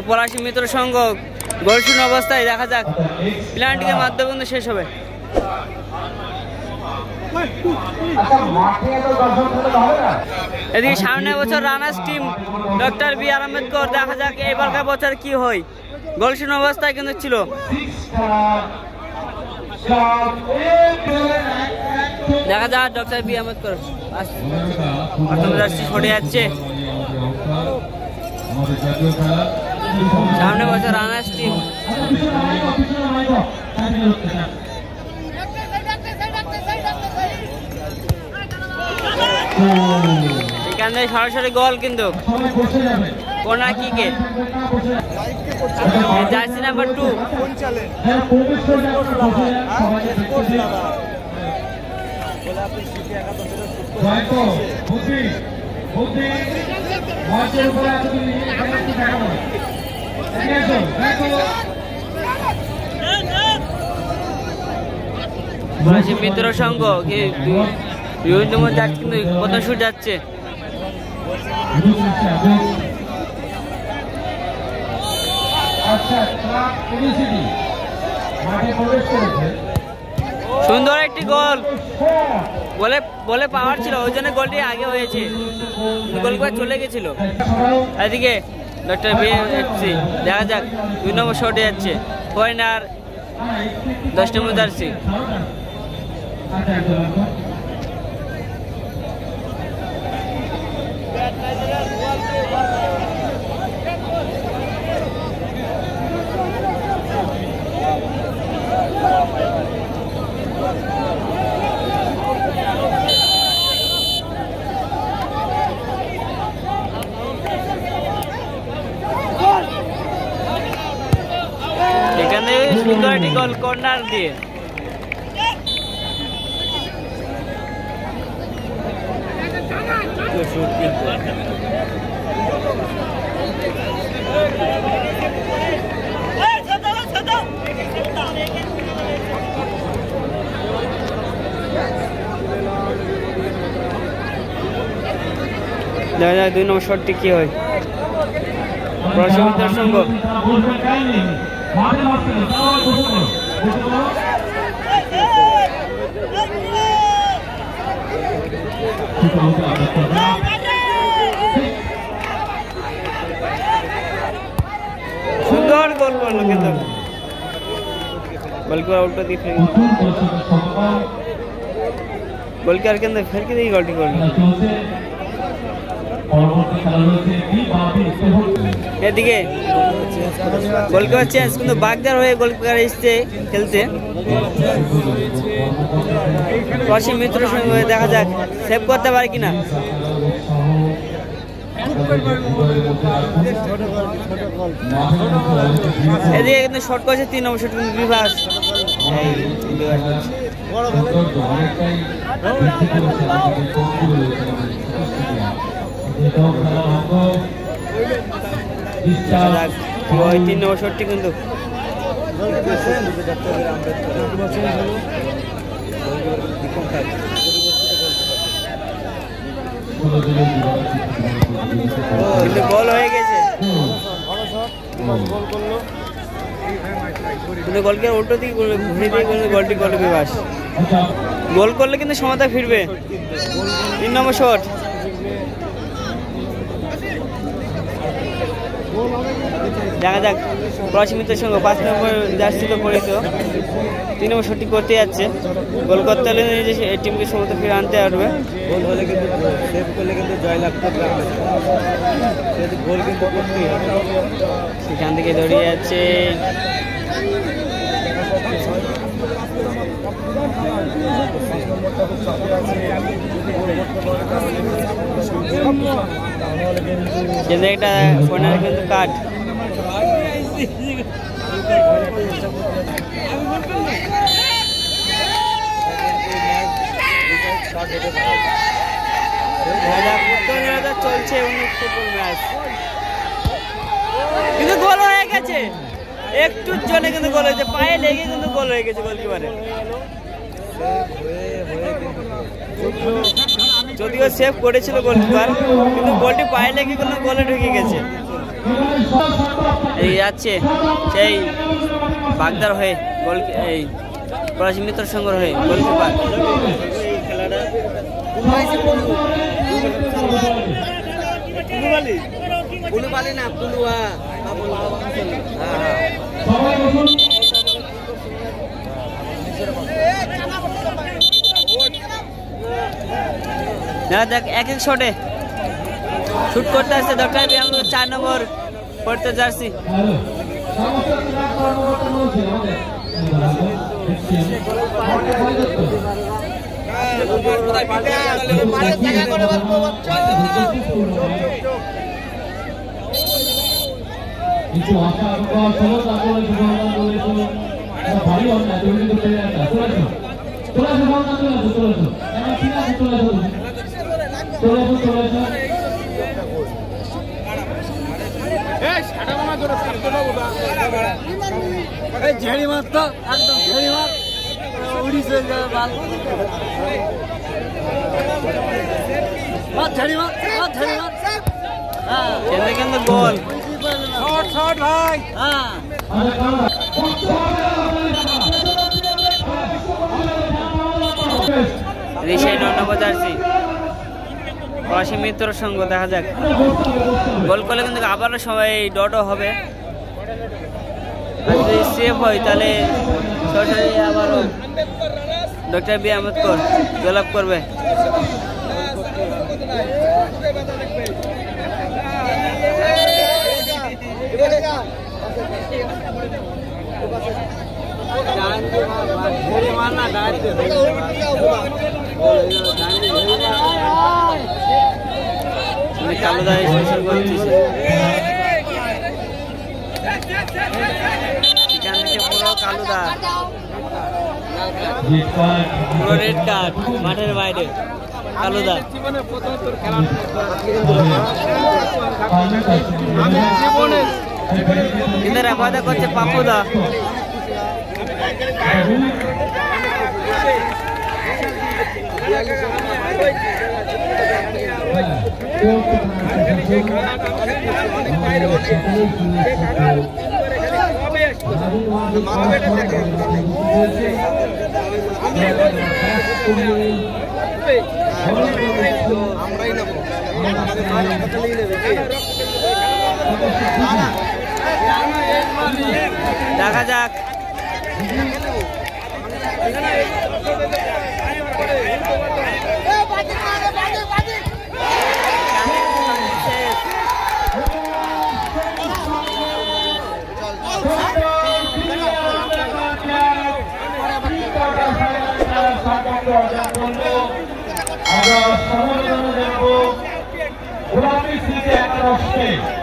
পলাশী মিত্র সংঘ গোলশূন্য অবস্থায়। দেখা যাক প্লান্টিকের মাধ্যমে কিন্তু শেষ হবে। এদিকে সামনে বছর রানার্স টিম ডক্টর বি আর আম্বেদকর। দেখা যাক এবারকার বছর কি হয়। গোলশূন্য অবস্থায় কিন্তু ছিল। দেখা যাক ডক্টর বি আম্বেদকর সরে যাচ্ছে। সামনে বছর রানার্স টিম। এখানে সরাসরি গোল কিন্তু কর্নার কিকে। জার্সি নাম্বার 2 মিত্র সংঘ বিভিন্ন যাচ্ছে কিন্তু কত শুট যাচ্ছে। সুন্দর একটি গোল। বলে পাওয়ার ছিল, ওই জন্য গোলটি আগে হয়েছে। গোলকিপার চলে গেছিল। এদিকে ডক্টর বিএফসি দেখা যাক 2 নম্বর শটে যাচ্ছে। কর্নার 10 নম্বর জার্সি। এখানে সুন্দর একটি গোল কর্নার দিয়ে। দেখা যায় 2 নম্বর শটটি কি হয়। প্রশমিতার সঙ্গ সুন্দর গোল করলো কিন্তু গোলকিপার উল্টো দিয়ে ফেলে গোলকিপার কিন্তু ফেরকে দিয়ে গোলটি করলো। এদিকে গোলকিপার চেঞ্জ কিন্তু বাগদার হয়ে গোলকিপার এসছে খেলতে। পশ্চিম মিত্র সঙ্গে দেখা যাক সেভ করতে পারে কিনা। এদিকে কিন্তু শর্ট করেছে 3 নম্বর শট কিন্তু বিভাস। ওই 3 নম্বর শটটি কিন্তু গোল হয়ে গেছে। কিন্তু গোলকে উল্টো দিকে ঘুরে দিয়ে গোলটি করলো বিভাস। গোল করলে কিন্তু সমতা ফিরবে। 3 নম্বর শট। দেখা যাক প্রশমিতের সঙ্গে 5 নম্বর জার্সি তো পরিচিত 3 নম্বর শটটি করতে যাচ্ছে। গোল করতে হলে নিজে এই টিমকে সমতা ফিরে আনতে পারবে। গোল হলে কিন্তু সেভ করলে কিন্তু জয়লাভ করতে হবে। গোল কিন্তু করতেই হবে। সেখান থেকে দৌড়িয়ে যাচ্ছে কিন্তু একটা কর্নার কিন্তু কাট। চলছে ফুটবল ম্যাচ কিন্তু গোল হয়ে গেছে। একটুর জন্য কিন্তু গোল হয়েছে, পায়ে লেগে কিন্তু গোল হয়ে গেছে গোলকিপারে। যদিও সেভ করেছিল গোলকিপার কিন্তু বলটি পায়ে লেগে কিন্তু গোলে ঢুকে গেছে। যাচ্ছে সেই বাগদার হয়ে গোল, এই পলাশী মিত্র সংঘর হয়ে গোলকিপার। দেখ এক এক শটে শুট করতে আসছে ডক্টর বি 4 নম্বর পড়তে জার্সি। ঝেড়ি মাছ তো একদম ঝেড়ি মাছ উড়িছে ঝেড়ি মাছ ঝেড়ি মাছ। কেন্দ্রে কেন্দ্রে গোল শট শট ভাই। রিশাই 9 নম্বর জার্সি পলাশী মিত্র সংঘ। দেখা যাক গোল করলে কিন্তু আবারও সবাই ডটও হবে, আর যদি সেভ হয় তাহলে সরাসরি আবারও ডক্টর বি আহমেদকর জয়লাভ করবে। কালুদা এখান থেকে পুরো কালুদা, পুরো রেড কার্ড মাঠের বাইরে কালুদা। কিন্তু রেফারি করছে পাপুদা। দেখা যাক আমরা সমবেদনা জানাবো গোলাপী স্মৃতি 11